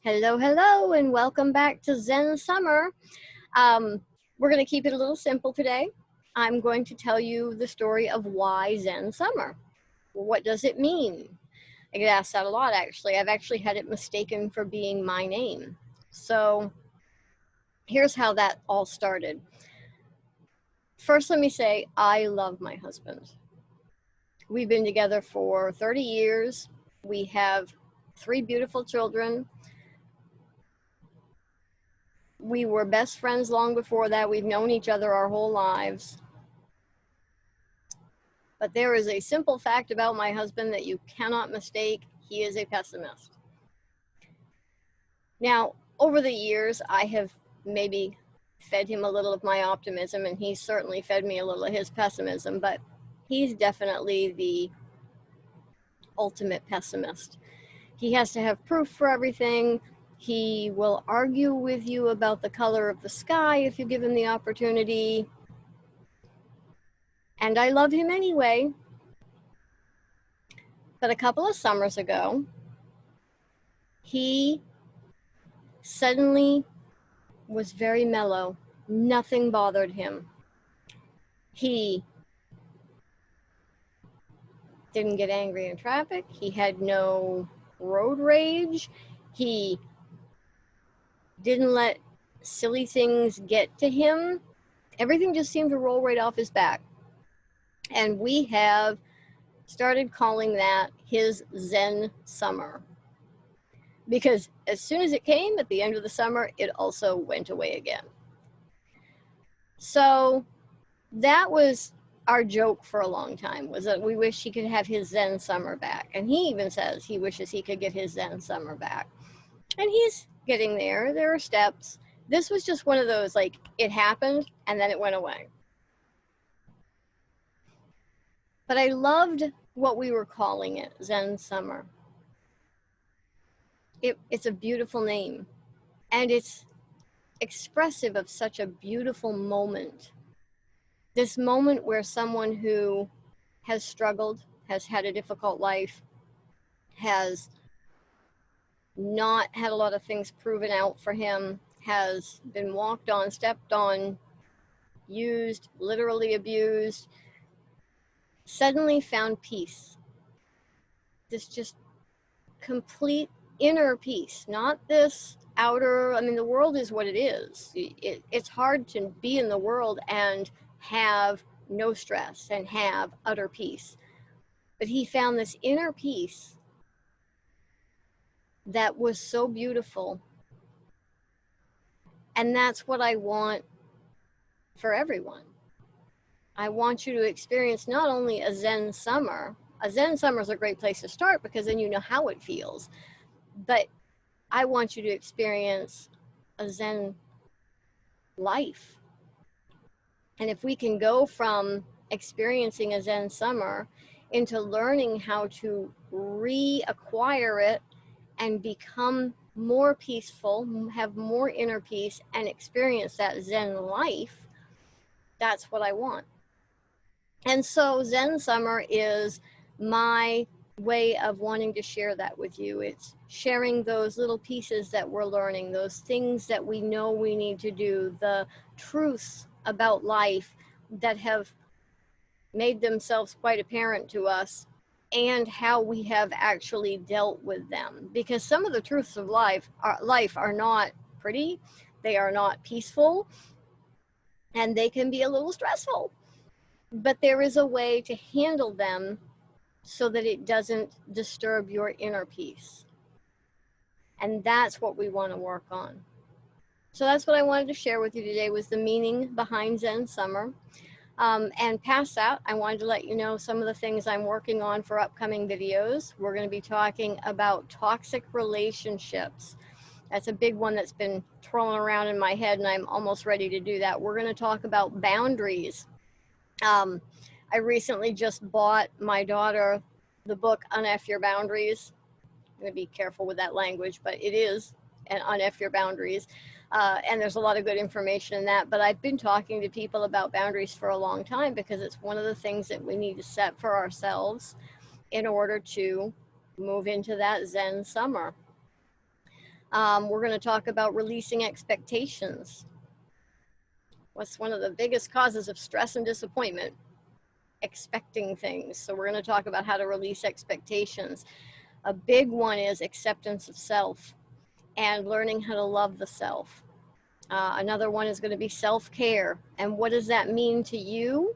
Hello, hello, and welcome back to Zen Summer. We're going to keep it a little simple today. I'm going to tell you the story of why Zen Summer. What does it mean? I get asked that a lot, actually. I've actually had it mistaken for being my name. So here's how that all started. First, let me say, I love my husband. We've been together for 30 years. We have 3 beautiful children. We were best friends long before that. We've known each other our whole lives. But there is a simple fact about my husband that you cannot mistake. He is a pessimist. Now, over the years, I have maybe fed him a little of my optimism, and he's certainly fed me a little of his pessimism, but he's definitely the ultimate pessimist. He has to have proof for everything. He will argue with you about the color of the sky if you give him the opportunity. And I love him anyway. But a couple of summers ago, he suddenly was very mellow. Nothing bothered him. He didn't get angry in traffic. He had no road rage. He didn't let silly things get to him. Everything just seemed to roll right off his back. And we have started calling that his Zen Summer. Because as soon as it came at the end of the summer, it also went away again. So that was our joke for a long time, was that we wish he could have his Zen Summer back. And he even says he wishes he could get his Zen Summer back. And he's getting there. There are steps. This was just one of those, like, it happened and then it went away. But I loved what we were calling it, Zen Summer. It's a beautiful name, and it's expressive of such a beautiful moment. This moment where someone who has struggled, has had a difficult life, has not had a lot of things proven out for him, has been walked on, stepped on, used, literally abused, suddenly found peace. This just complete inner peace, not this outer. I mean, the world is what it is. It's hard to be in the world and have no stress and have utter peace. But he found this inner peace that was so beautiful. And that's what I want for everyone. I want you to experience not only a Zen Summer. A Zen Summer is a great place to start because then you know how it feels. But I want you to experience a Zen life. And if we can go from experiencing a Zen Summer into learning how to reacquire it and become more peaceful, have more inner peace, and experience that Zen life, that's what I want. And so Zen Summer is my way of wanting to share that with you. It's sharing those little pieces that we're learning, those things that we know we need to do, the truths about life that have made themselves quite apparent to us, and how we have actually dealt with them. Because some of the truths of life are not pretty, they are not peaceful, and they can be a little stressful. But there is a way to handle them so that it doesn't disturb your inner peace. And that's what we want to work on. So that's what I wanted to share with you today, was the meaning behind Zen Summer. And past that, I wanted to let you know some of the things I'm working on for upcoming videos. We're going to be talking about toxic relationships. That's a big one that's been thrown around in my head, and I'm almost ready to do that. We're going to talk about boundaries. I recently just bought my daughter the book Unf Your Boundaries. I'm going to be careful with that language, but it is an Unf Your Boundaries. And there's a lot of good information in that. But I've been talking to people about boundaries for a long time because it's one of the things that we need to set for ourselves in order to move into that Zen Summer. We're going to talk about releasing expectations. What's one of the biggest causes of stress and disappointment? Expecting things. So we're going to talk about how to release expectations. A big one is acceptance of self and learning how to love the self. Another one is going to be self-care, and what does that mean to you,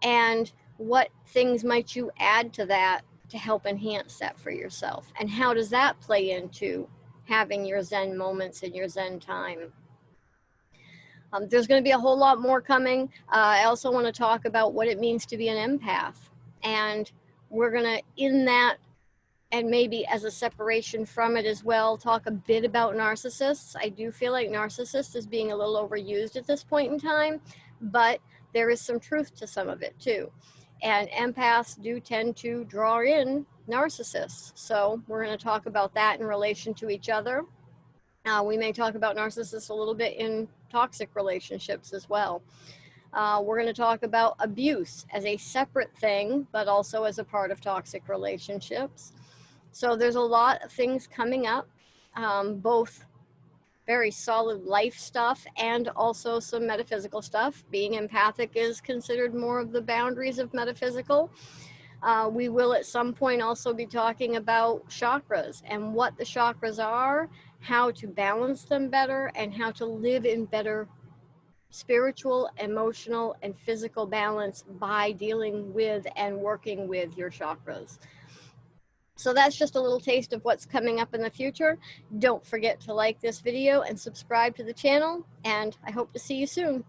and what things might you add to that to help enhance that for yourself, and how does that play into having your Zen moments and your Zen time. There's going to be a whole lot more coming. I also want to talk about what it means to be an empath, and we're going to, in that, and maybe as a separation from it as well, talk a bit about narcissists. I do feel like narcissist is being a little overused at this point in time, but there is some truth to some of it too. And empaths do tend to draw in narcissists. So we're going to talk about that in relation to each other. We may talk about narcissists a little bit in toxic relationships as well. We're going to talk about abuse as a separate thing, but also as a part of toxic relationships. So there's a lot of things coming up, both very solid life stuff and also some metaphysical stuff. Being empathic is considered more of the boundaries of metaphysical. We will at some point also be talking about chakras and what the chakras are, how to balance them better, and how to live in better spiritual, emotional, and physical balance by dealing with and working with your chakras. So that's just a little taste of what's coming up in the future. Don't forget to like this video and subscribe to the channel, and I hope to see you soon.